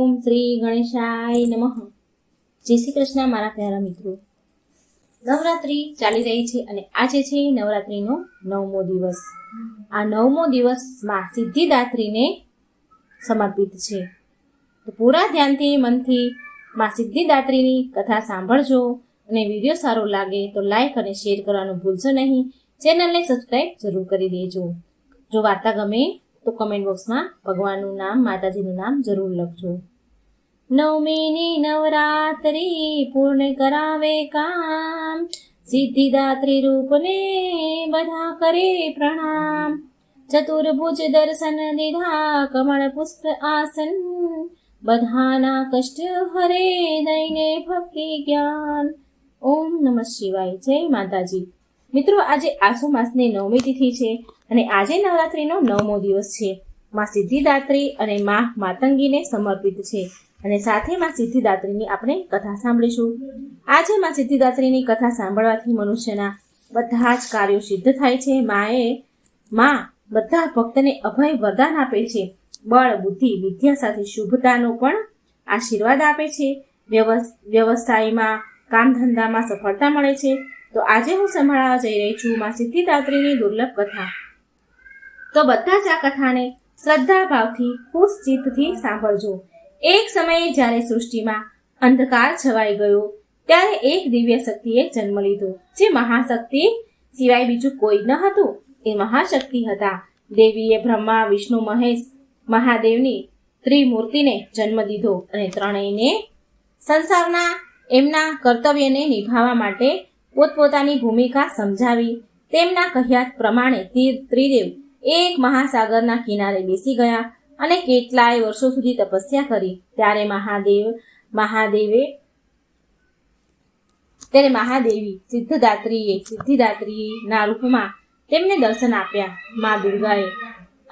ઓમ શ્રી ગણેશાય નમઃ. જય શ્રી કૃષ્ણ મારા પ્યારા મિત્રો. નવરાત્રી ચાલી રહી છે અને આજે છે નવરાત્રીનો 9મો દિવસ. આ 9મો દિવસ માં સિદ્ધિદાત્રીને સમર્પિત છે. તો પૂરા ધ્યાનથી મનથી માં સિદ્ધિદાત્રીની કથા સાંભળજો અને વિડીયો સારો લાગે તો લાઈક અને શેર કરવાનું ભૂલશો નહીં. ચેનલને સબસ્ક્રાઈબ જરૂર કરી દેજો. જો વાર્તા ગમે તો કમેન્ટ બોક્સમાં ભગવાનનું નામ, માતાજીનું નામ જરૂર લખજો. નવમીની નવરાત્રી પૂર્ણ કરાવે કામ, સિદ્ધિદાત્રી રૂપને બધા કરે પ્રણામ. ચતુર્ભુજ દર્શન દીધા, કમળ પુષ્પ આસન, બધાના કષ્ટ હરે દઈને ભક્તિ જ્ઞાન. ઓમ નમઃ શિવાય. જય માતાજી. મિત્રો, આજે આસો માસની 9મી તિથિ છે અને આજે નવરાત્રીનો 9મો દિવસ છે. માં સિદ્ધિદાત્રી અને માં માતંગીને સમર્પિત છે અને સાથે માં સિદ્ધિદાત્રીની આપણે કથા સાંભળીશું. આજે માં સિદ્ધિદાત્રીની કથા સાંભળવાથી મનુષ્યના બધા જ કાર્યો સિદ્ધ થાય છે. માં બધા ભક્તને અભય વરદાન આપે છે. બળ, બુદ્ધિ, વિદ્યા સાથે શુભતાનો પણ આશીર્વાદ આપે છે. વ્યવસાયમાં, કામ ધંધામાં સફળતા મળે છે. તો આજે હું સંભળાવવા જઈ રહી છું માં સિદ્ધિદાત્રીની દુર્લભ કથા. તો બધા જ આ કથાને શ્રદ્ધા ભાવથી ખુશ ચિત્તથી સાંભળજો. એક સમયે જ્યારે સૃષ્ટિમાં અંધકાર છવાઈ ગયો ત્યારે એક દિવ્ય શક્તિએ જન્મ લીધો. જે મહાશક્તિ સિવાય બીજું કોઈ ન હતું. એ મહાશક્તિ હતા દેવીએ બ્રહ્મા, વિષ્ણુ, મહેશ, મહાદેવની ત્રિમૂર્તિને જન્મ દીધો અને ત્રણેયને સંસારના એમના કર્તવ્યને નિભાવવા માટે પોતપોતાની ભૂમિકા સમજાવી. તેમના કહ્યા પ્રમાણે ત્રિદેવ એક મહાસાગરના કિનારે બેસી ગયા અને કેટલાય વર્ષો સુધી તપસ્યા કરી. ત્યારે મહાદેવી સિદ્ધિદાત્રીના રૂપમાં તેમને દર્શન આપ્યા. મા દુર્ગાએ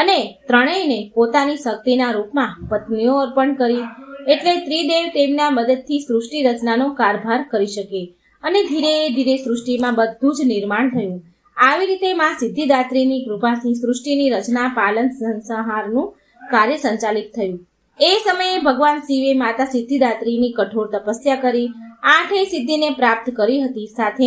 અને ત્રણેયને પોતાની શક્તિના રૂપમાં પત્નીઓ અર્પણ કરી. એટલે ત્રિદેવ તેમના મદદથી સૃષ્ટિ રચનાનો કારભાર કરી શકે અને ધીરે ધીરે સૃષ્ટિમાં બધું જ નિર્માણ થયું. આવી રીતે માં સિદ્ધિદાત્રીની કૃપાથી સૃષ્ટિની રચના, પાલન, સંહારનું કાર્ય સંચાલિત થયું. એ સમયે ભગવાન શિવે માતા સિદ્ધિદાત્રીની કઠોર તપસ્યા કરી 8 સિદ્ધિને પ્રાપ્ત કરી હતી. સાથે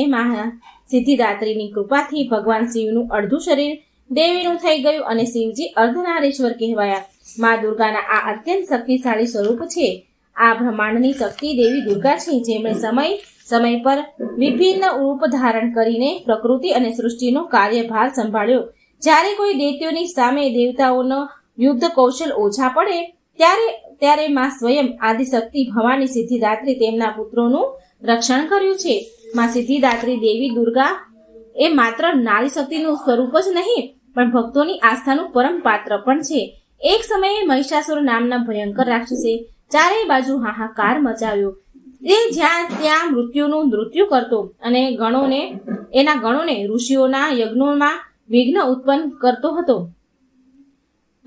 સિદ્ધિદાત્રીની કૃપાથી ભગવાન શિવનું અડધું શરીર દેવીનું થઈ ગયું અને શિવજી અર્ધનારીશ્વર કહેવાયા. મા દુર્ગાના આ અત્યંત શક્તિશાળી સ્વરૂપ છે. આ બ્રહ્માંડની શક્તિ દેવી દુર્ગા છે, જેમણે સમય પર વિભિન્ન રૂપ ધારણ કરીને પ્રકૃતિ અને સૃષ્ટિનો કાર્યભાર સંભાળ્યો. જ્યારે કોઈ દૈત્યોની સામે દેવતાઓનો યુદ્ધ કૌશલ ઓછા પડે ત્યારે માં સ્વયં આદિશક્તિ ભવાની સિદ્ધિદાત્રી તેમના પુત્રોનું રક્ષણ કર્યું છે. માં સિદ્ધિદાત્રી દેવી દુર્ગા એ માત્ર નારી શક્તિનું સ્વરૂપ જ નહીં પણ ભક્તોની આસ્થાનું પરમ પાત્ર પણ છે. એક સમયે મહિષાસુર નામના ભયંકર રાક્ષસે ચારે બાજુ હાહાકાર મચાવ્યો. એ જ્યાં ત્યાં મૃત્યુનું નૃત્ય કરતો અને એના ગણોને ઋષિઓના યજ્ઞોમાં વિઘ્ન ઉત્પન્ન કરતો હતો.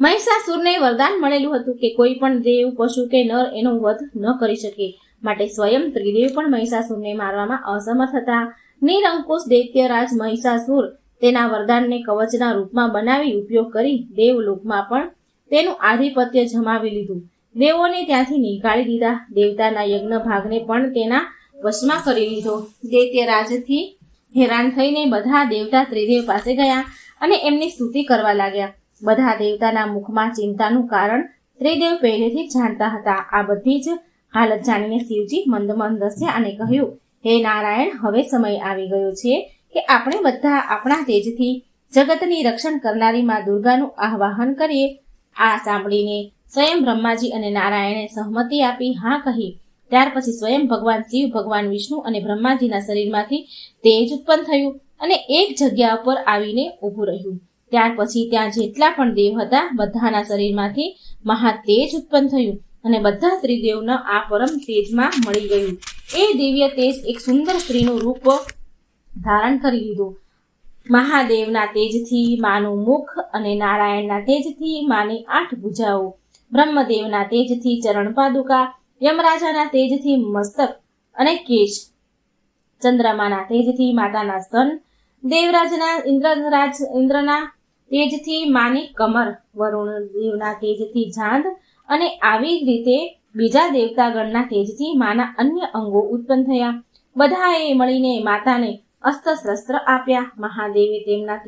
મહિષાસુરને વરદાન મળેલું હતું કે કોઈ પણ દેવ, પશુ કે નર એનો વધ ન કરી શકે. માટે સ્વયં ત્રિદેવ પણ મહિષાસુરને મારવામાં અસમર્થ હતા. નિરંકુશ દૈત્યરાજ મહિષાસુર તેના વરદાનને કવચના રૂપમાં બનાવી ઉપયોગ કરી દેવલોકમાં પણ તેનું આધિપત્ય જમાવી લીધું. દેવોને ત્યાંથી નીકાળી દીધા. દેવતાના યજ્ઞ ભાગને પણ તેના વશમાં કરી લીધો. દૈત્યરાજથી હેરાન થઈને બધા દેવતા ત્રિદેવ પાસે ગયા અને એમની સ્તુતિ કરવા લાગ્યા. બધા દેવતાના મુખમાં ચિંતાનું કારણ ત્રિદેવ પહેલેથી જ જાણતા હતા. આ બધી જ હાલત જાણીને શિવજી મંદ હસ્યા અને કહ્યું, હે નારાયણ, હવે સમય આવી ગયો છે કે આપણે બધા આપણા તેજથી જગતની રક્ષણ કરનારી માં દુર્ગાનું આવાહન કરીએ. આ સાંભળીને સ્વયં બ્રહ્માજી અને નારાયણે સહમતિ આપી હા કહી. ત્યાર પછી સ્વયં ભગવાન શિવ, ભગવાન વિષ્ણુ અને બ્રહ્માજીના શરીરમાંથી તેજ ઉત્પન્ન થયું અને એક જગ્યા ઉપર આવીને ઊભું રહ્યું. ત્યાર પછી ત્યાં જેટલા પણ દેવ હતા બધાના શરીરમાંથી મહા તેજ ઉત્પન્ન થયું અને બધા ત્રિદેવના આ પરમ તેજમાં મળી ગયું. એ દિવ્ય તેજ એક સુંદર સ્ત્રીનું રૂપ ધારણ કરી લીધું. મહાદેવના તેજથી માનું મુખ અને નારાયણના તેજથી માની 8 ભુજાઓ, બ્રહ્મદેવના તેજથી ચરણ પાદુકા, યમરાજાના તેજથી મસ્તક અને કેશ, ચંદ્રમાના તેજથી માતાના સ્તન, દેવરાજના ઇન્દ્રના તેજથી માની કમર, વરુણ દેવના તેજથી જાંઘ અને આવી રીતે બીજા દેવતાગણના તેજથી માના અન્ય અંગો ઉત્પન્ન થયા. બધાએ મળીને માતાને અસ્ત્ર શસ્ત્ર આપ્યા. મહાદેવે તેમના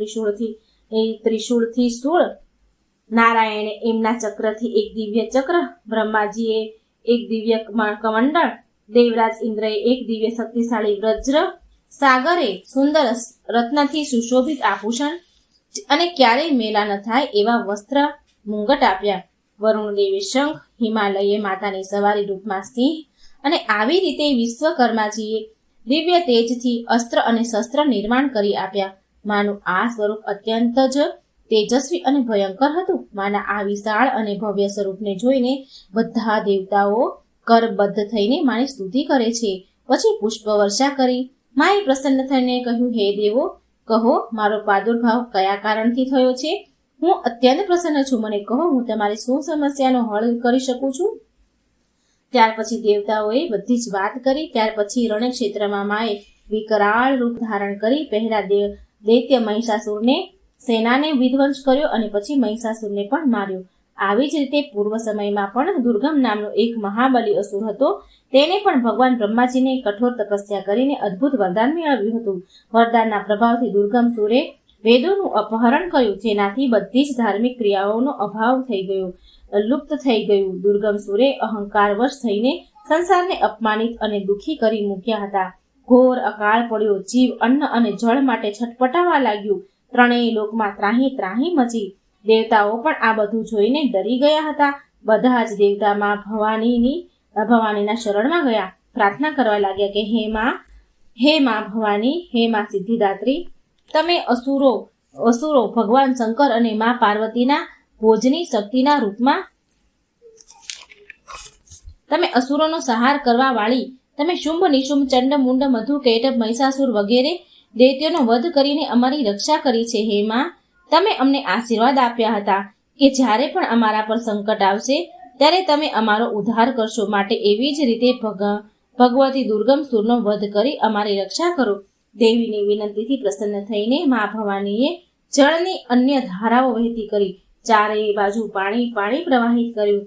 ત્રિશૂળથી શૂળ, નારાયણે એમના ચક્રથી એક દિવ્ય ચક્ર, બ્રહ્માજીએ એક દિવ્ય કમંડળ, દેવરાજ ઇન્દ્રએ એક દિવ્ય શક્તિશાળી વજ્ર, સાગરે સુંદર રત્નથી સુશોભિત આભૂષણ અને ક્યારેય મેલા ન થાય એવા વસ્ત્ર મુંગટ આપ્યા. વરુણ દેવે શંખ, હિમાલયે માતાની સવારી રૂપમાં સિંહ, અને આવી રીતે વિશ્વકર્માજીએ દિવ્ય તેજથી અસ્ત્ર અને શસ્ત્ર નિર્માણ કરી આપ્યા. માનું આ સ્વરૂપ અત્યંત જ તેજસ્વી અને ભયંકર હતું. માના આ વિશાળ અને ભવ્ય સ્વરૂપને જોઈને બધા દેવતાઓ કરબદ્ધ થઈને માની સ્તુતિ કરે છે. પછી પુષ્પ વર્ષા કરી માએ પ્રસન્ન થઈને કહ્યું, હે દેવો, કહો મારો પ્રાદુર્ભાવ કયા કારણથી થયો છે? હું અત્યંત પ્રસન્ન છું. મને કહો, હું તમારી શું સમસ્યાનો હલ કરી શકું છું? ત્યાર પછી દેવતાઓએ બધી જ વાત કરી. ત્યાર પછી રણક્ષેત્રમાં માએ વિકરાળ રૂપ ધારણ કરી પહેલા દૈત્ય મહિષાસુરને સેનાને વિધ્વંસ કર્યો અને પછી મહિષાસુરને પણ માર્યો. આવી જ રીતે પૂર્વ સમયમાં પણ દુર્ગમ નામનો એક મહાબલી અસુર હતો. તેને પણ ભગવાન બ્રહ્માજીને કઠોર તપસ્યા કરીને અદ્ભુત વરદાન મેળવ્યું હતું. વરદાનના પ્રભાવથી દુર્ગમ સુરે વેદોનું અપહરણ કર્યું, જેનાથી બધી જ ધાર્મિક ક્રિયાઓનો અભાવ થઈ ગયો, લુપ્ત થઈ ગયું. દુર્ગમ સુરે અહંકારવશ થઈને સંસારને અપમાનિત અને દુઃખી કરી મૂક્યા હતા. ઘોર અકાળ પડ્યો. જીવ અન્ન અને જળ માટે છટપટાવા લાગ્યું. ત્રણેય લોકમાં ત્રાહી ત્રાહી મચી. દેવતાઓ પણ આ બધું જોઈને ડરી ગયા હતા. બધા જ દેવતામાં ભવાનીના શરણમાં ગયા. પ્રાર્થના કરવા લાગ્યા કે હે માં ભવાની, હે માં સિદ્ધિદાત્રી, તમે અસુરો ભગવાન શંકર અને માં પાર્વતીના ભોજની શક્તિના રૂપમાં તમે અસુરોનો સંહાર કરવા વાળી, તમે શુંભ નિશુંભ ચંડ મુંડ મધુ કૈટભ મહિષાસુર વગેરે દૈત્યોનો વધ કરીને અમારી રક્ષા કરી છે. હે માં, તમે અમને આશીર્વાદ આપ્યા હતા કે જ્યારે પણ અમારા પર સંકટ આવશે ત્યારે તમે અમારો ઉદ્ધાર કરશો. માટે એવી જ રીતે ભગવતી દુર્ગમ સુરનો વધ કરી અમારી રક્ષા કરો. દેવીની વિનંતીથી પ્રસન્ન થઈને મા ભવાનીએ જળની અન્ય ધારાઓ વહેતી કરી. ચારેય બાજુ પાણી પ્રવાહિત કર્યું.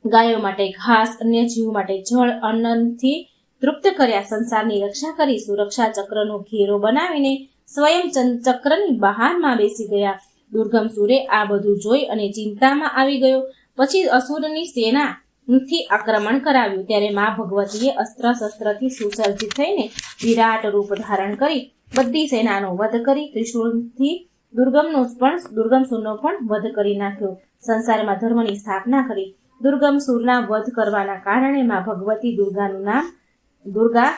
ગાયો માટે ઘાસ, અન્ય જીવ માટે જળ, અન્નથી તૃપ્ત કર્યા. સંસારની રક્ષા કરી. સુરક્ષા ચક્રનો ઘેરો બનાવીને સ્વયં ચક્રની બહારમાં બેસી ગયા. દુર્ગમ સુરે આ બધું જોઈ અને ચિંતામાં આવી ગયો. પછી અસુરની સેનાથી આક્રમણ કરાવ્યું. ત્યારે મા ભગવતીએ અસ્ત્ર શસ્ત્રથી સુસજ્જિત થઈને વિરાટ રૂપ ધારણ કરી બધી સેનાનો વધ કરી ત્રિશૂળથી દુર્ગમ સુરનો પણ વધ કરી નાખ્યો. સંસારમાં ધર્મની સ્થાપના કરી. દુર્ગમ સુરના વધ કરવાના કારણે મા ભગવતી દુર્ગાનું નામ દુર્ગા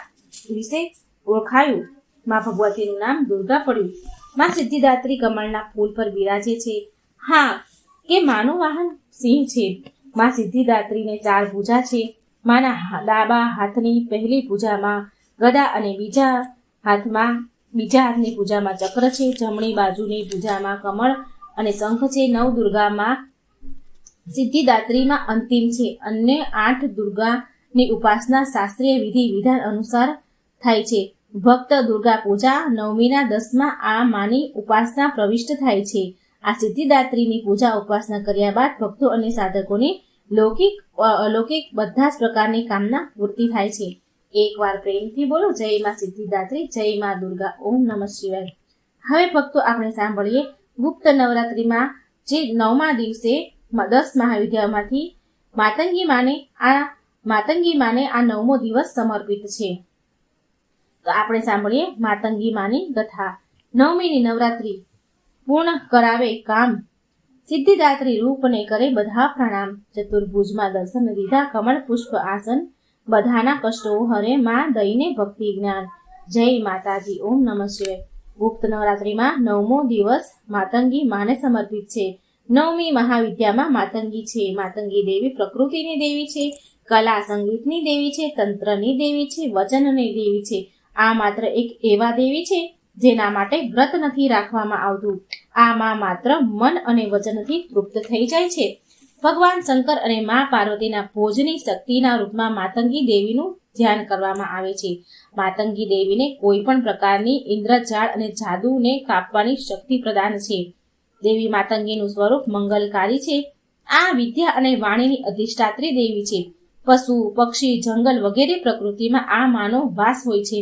વિશે ઓળખાયું. મા ભગવતીનું નામ દુર્ગા પડ્યું. મા સિદ્ધિદાત્રી કમળના ફૂલ પર બિરાજે છે. હા, કે માનું વાહન સિંહ છે. મા સિદ્ધિદાત્રીને 4 ભુજા છે. માના ડાબા હાથની પહેલી ભુજામાં ગદા અને બીજા હાથની ભુજામાં ચક્ર છે. જમણી બાજુની ભુજામાં કમળ અને શંખ છે. 9 દુર્ગામાં સિદ્ધિદાત્રીમાં અંતિમ છે. અન્ય 8 દુર્ગાની ઉપાસના શાસ્ત્રીય વિધિ વિધાન અનુસાર થાય છે. ભક્ત દુર્ગા પૂજા 9મીના 10માં આ માની ઉપાસના પ્રવિષ્ટ થાય છે. આ સિદ્ધિદાત્રીની પૂજા ઉપાસના કર્યા બાદ ભક્તો અને સાધકોની લૌકિક અલૌકિક બધા જ પ્રકારની કામના પૂર્તિ થાય છે. એકવાર પ્રેમથી બોલો, જય માં સિદ્ધિદાત્રી, જય માં દુર્ગા, ઓમ નમઃ શિવાય. હવે ભક્તો આપણે સાંભળીએ ગુપ્ત નવરાત્રિમાં જે 9મા દિવસે 10 મહાવિદ્યામાંથી માતંગી માને આ 9મો દિવસ સમર્પિત છે. તો આપણે સાંભળીએ માતંગી માની કથા. 9મીની નવરાત્રિ પૂર્ણ કરાવે કામ, સિદ્ધિદાત્રી રૂપને કરે બધા પ્રણામ. ચતુર્ભુજમાં દર્શન દીધા, કમળ પુષ્પ આસન, બધાના કષ્ટો હરે માં દઈને ભક્તિ જ્ઞાન. જય માતાજી, ઓમ નમઃ શિવાય. ગુપ્ત નવરાત્રિમાં 9મો દિવસ માતંગી માને સમર્પિત છે. 9મી મહાવિદ્યામાં માતંગી છે. માતંગી દેવી પ્રકૃતિની દેવી છે, કલા સંગીતની દેવી છે, તંત્રની દેવી છે, વચનની દેવી છે. આ માત્ર એક એવા દેવી છે જેના માટે વ્રત નથી રાખવામાં આવતું. આ માં માત્ર મન અને વચનથી તૃપ્ત થઈ જાય છે. ભગવાન શંકર અને મા પાર્વતીના ભોજની શક્તિના રૂપમાં માતંગી દેવીનું ધ્યાન કરવામાં આવે છે. માતંગી દેવીને કોઈ પણ પ્રકારની ઇન્દ્રજાળ અને જાદુને કાપવાની શક્તિ પ્રદાન છે. દેવી માતંગીનું સ્વરૂપ મંગલકારી છે. આ વિદ્યા અને વાણીની અધિષ્ઠાત્રી દેવી છે. પશુ, પક્ષી, જંગલ વગેરે પ્રકૃતિમાં આ માનો વાસ હોય છે.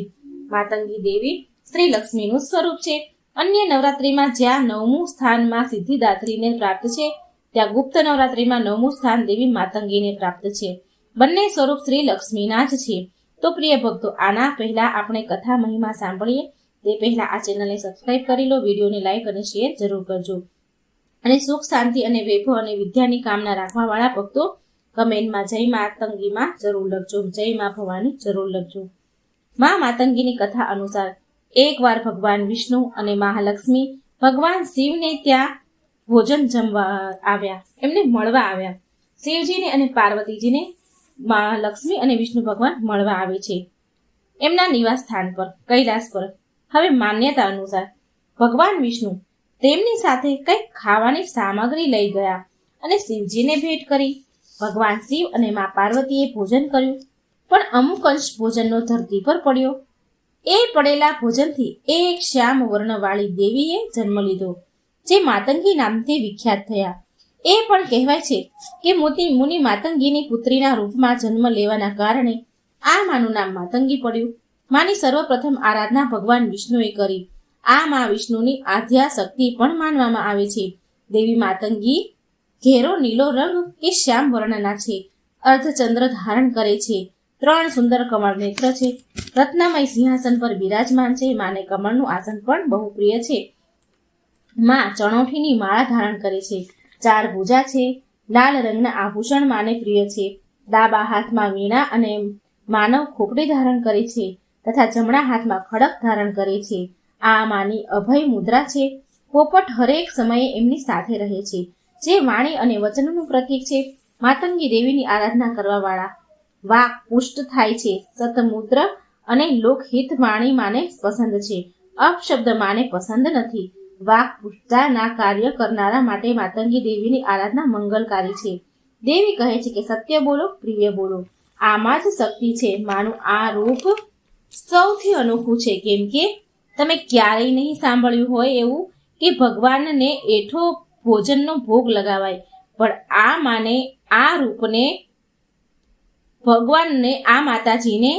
માતંગી દેવી સ્ત્રી લક્ષ્મીનું સ્વરૂપ છે. અન્ય નવરાત્રિમાં જ્યાં 9મું સ્થાન માં સિદ્ધિદાત્રીને પ્રાપ્ત છે, ત્યાં ગુપ્ત નવરાત્રિમાં 9મું સ્થાન દેવી માતંગીને પ્રાપ્ત છે. બંને સ્વરૂપ શ્રી લક્ષ્મીના જ છે. તો પ્રિય ભક્તો, આના પહેલા આપણે કથા મહિમા સાંભળીએ તે પહેલા આ ચેનલને સબસ્ક્રાઇબ કરી લો, વિડીયોને લાઈક અને શેર જરૂર કરજો. અને સુખ, શાંતિ અને વૈભવ અને વિદ્યાની કામના રાખવા વાળા ભક્તો કમેન્ટમાં જય માતંગીમાં જરૂર લખજો, જય મા ભવાની જરૂર લખજો. મા માતંગીની કથા અનુસાર એકવાર ભગવાન વિષ્ણુ અને મહાલક્ષ્મી ભગવાન શિવને ત્યાં ભોજન જમવા આવ્યા, એમને મળવા આવ્યા. શિવજીને અને પાર્વતીજીને મહાલક્ષ્મી અને વિષ્ણુ ભગવાન મળવા આવે છે એમના નિવાસ સ્થાન પર, કૈલાસ પર. હવે માન્યતા અનુસાર ભગવાન વિષ્ણુ તેમની સાથે કંઈક ખાવાની સામગ્રી લઈ ગયા અને શિવજીને ભેટ કરી. ભગવાન શિવ અને મા પાર્વતીએ ભોજન કર્યું, પણ અમુક અંશ ભોજનનો ધરતી પર પડ્યો. એ પડેલા ભોજનથી એક શ્યામ વર્ણવાળી દેવીએ જન્મ લીધો, જે માતંગી નામથી વિખ્યાત થયા. એ પણ કહેવાય છે કે મુનિ માતંગીની પુત્રીના રૂપમાં જન્મ લેવાના કારણે આ માનું નામ માતંગી પડ્યું. માની સર્વપ્રથમ આરાધના ભગવાન વિષ્ણુએ કરી. આ મા વિષ્ણુની આદ્યા શક્તિ પણ માનવામાં આવે છે. દેવી માતંગી ઘેરો નીલો રંગ કે શ્યામ વર્ણના છે. અર્ધચંદ્ર ધારણ કરે છે. 3 સુંદર કમળ નેત્ર છે. રત્નમય સિંહાસન પર બિરાજમાન છે. માને કમળનું આસન પણ બહુ પ્રિય છે. માં ચણોઠીની માળા ધારણ કરે છે. 4 ભુજા છે. લાલ રંગના આભૂષણ માને પ્રિય છે. ડાબા હાથમાં વીણા અને માનવ ખોપડી ધારણ કરે છે તથા જમણા હાથમાં ખડક ધારણ કરે છે. આ માની અભય મુદ્રા છે. પોપટ હરેક સમયે એમની સાથે રહે છે, જે વાણી અને વચનનું પ્રતીક છે. માતંગી દેવીની આરાધના કરવા વાળા વાક પુષ્ટ થાય છે. સતમુદ્ર અને લોકહિત વાણી માને પસંદ છે. અપશબ્દ માને પસંદ નથી. વાક પુષ્ટતાના કાર્ય કરનારા માટે માતંગી દેવીની આરાધના મંગલકારી છે. દેવી કહે છે કે સત્ય બોલો, પ્રિય બોલો. આમાં જ શક્તિ છે. માનું આ રૂપ સૌથી અનોખું છે, કેમ કે તમે ક્યારેય નહીં સાંભળ્યું હોય એવું કે ભગવાનને એઠો ભોજનનો ભોગ લગાવાય. પણ આ માને આ રૂપને ભગવાનને, આ માતાજીને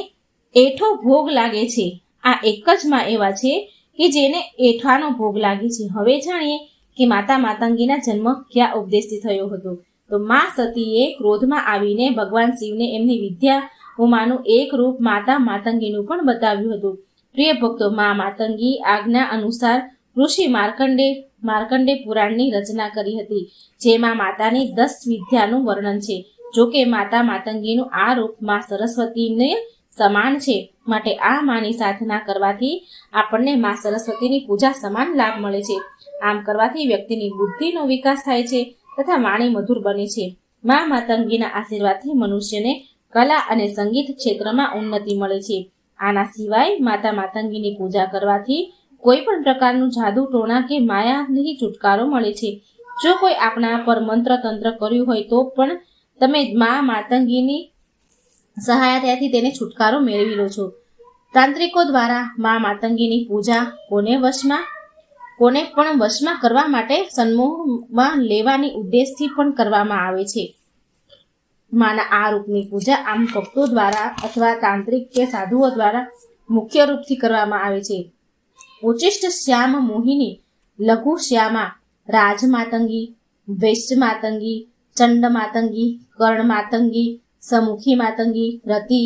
એઠો ભોગ લાગે છે. આ એક જ માં એવા છે કે જેને એઠાનો ભોગ લાગે છે. હવે જાણીએ કે માતા માતંગીના જન્મ કયા ઉપદેશથી થયો હતો. તો મા સતીએ ક્રોધમાં આવીને ભગવાન શિવને એમની વિદ્યાઓમાંનું એક રૂપ માતા માતંગીનું પણ બતાવ્યું હતું. પ્રિય ભક્તો, મા માતંગી આજ્ઞા અનુસાર ઋષિ માર્કંડે પુરાણની રચના કરી હતી, જેમાં માતાની 10 વિદ્યાનું વર્ણન છે. જોકે માતા માતંગીનું આ રૂપ મા સરસ્વતીને સમાન છે, માટે આ માની સાધના કરવાથી આપણને મા સરસ્વતીની પૂજા સમાન લાભ મળે છે. આમ કરવાથી વ્યક્તિની બુદ્ધિનો વિકાસ થાય છે તથા વાણી મધુર બને છે. મા માતંગીના આશીર્વાદથી મનુષ્યને કલા અને સંગીત ક્ષેત્રમાં ઉન્નતિ મળે છે. આના સિવાય માતા માતંગીની પૂજા કરવાથી કોઈ પણ પ્રકારનું જાદુ, ટોણા કે માયાથી છુટકારો મળે છે. જો કોઈ આપણા પર મંત્ર તંત્ર કર્યું હોય તો પણ તમે મા માતંગીની સહાયતાથી તેને છુટકારો મેળવી લો છો. તાંત્રિકો દ્વારા મા માતંગીની પૂજા કોને પણ વશમાં કરવા માટે સન્મોહમાં લેવાની ઉદ્દેશથી પણ કરવામાં આવે છે. માના આ રૂપની પૂજા આમ ભક્તો દ્વારા અથવા તાંત્રિક કે સાધુઓ દ્વારા મુખ્ય રૂપથી કરવામાં આવે છે. ઉચ્ચિષ્ટ શ્યામ મોહિની, લઘુ શ્યામા, રાજ માતંગી, વૈશ્ય માતંગી, ચંડ માતંગી, કર્ણ માતંગી, સમુખી માતંગી, રતિ,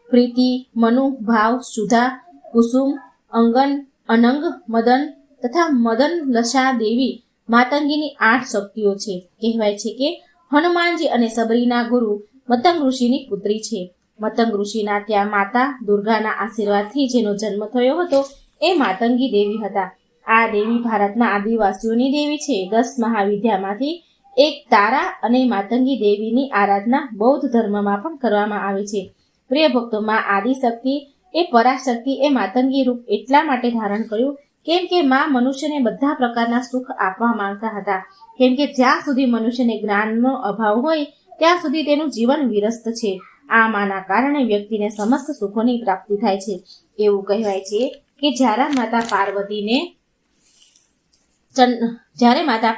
પ્રીતિ, મનુ, ભાવ, સુધા, કુસુમ, અંગન, અનંગ, મદન તથા મદન લસા દેવી માતંગીની 8 શક્તિઓ છે. કહેવાય છે કે હનુમાનજી અને સબરીના ગુરુ મતંગ ઋષિની પુત્રી છે. મતંગ ઋષિના ત્યાં માતા દુર્ગાના આશીર્વાદથી જેનો જન્મ થયો હતો એ માતંગી દેવી હતા. આ દેવી ભારતના આદિવાસીઓની દેવી છે. 10 મહાવિદ્યામાંથી એક તારા અને માતંગી દેવીની આરાધના બૌદ્ધ ધર્મમાં પણ કરવામાં આવે છે. પ્રિય ભક્તો, માં આદિશક્તિ એ પરાશક્તિ એ માતંગી રૂપ એટલા માટે ધારણ કર્યું કેમ કે માં મનુષ્યને બધા પ્રકારના સુખ આપવા માંગતા હતા. કેમ કે જ્યાં સુધી મનુષ્યને જ્ઞાનનો અભાવ હોય ત્યાં સુધી તેનું જીવન વિરસ્ત છે. આ માના કારણે વ્યક્તિને સમસ્ત સુખોની પ્રાપ્તિ થાય છે. એવું કહેવાય છે કે જ્યારે માતા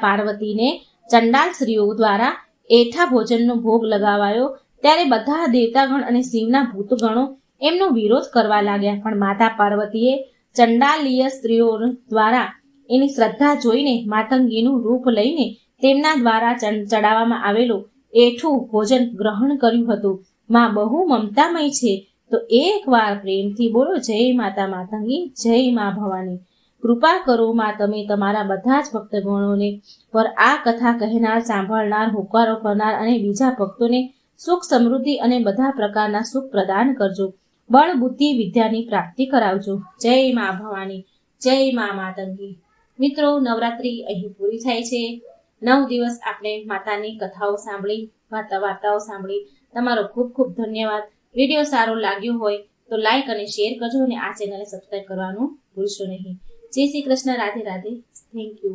પાર્વતીને ચંડાલ સ્ત્રીઓ દ્વારા એઠા ભોજનનો ભોગ લગાવાયો ત્યારે બધા દેવતાગણ અને શિવના ભૂતગણો એમનો વિરોધ કરવા લાગ્યા. પણ માતા પાર્વતીએ ચંડાલીય સ્ત્રીઓ દ્વારા એની શ્રદ્ધા જોઈને માતંગીનું રૂપ લઈને તેમના દ્વારા ચડાવવામાં આવેલું એઠું ભોજન ગ્રહણ કર્યું હતું. માં બહુ મમતામય છે, તો એકવાર પ્રેમથી બોલો જય માતા માતંગી, જય મા ભવાની. કૃપા કરો માં તમે તમારા બધા જ ભક્તગણોને પર આ કથા કહેનાર, સાંભળનાર, હોકારો કરનાર અને બીજા ભક્તોને સુખ, સમૃદ્ધિ અને બધા પ્રકારના સુખ પ્રદાન કરજો. બળ, બુદ્ધિ, વિદ્યાની પ્રાપ્તિ કરાવજો. જય મા ભવાની, જય મા માતંગી. મિત્રો, નવરાત્રિ અહીં પૂરી થાય છે. 9 દિવસ આપણે માતાની કથાઓ સાંભળી, વાર્તાઓ સાંભળી. તમારો ખૂબ ખૂબ ધન્યવાદ. વિડીયો સારો લાગ્યો હોય તો લાઈક અને શેર કરજો અને આ ચેનલને સબસ્ક્રાઈબ કરવાનું ભૂલશો નહીં. જય શ્રી કૃષ્ણ. રાધે રાધે. Thank you.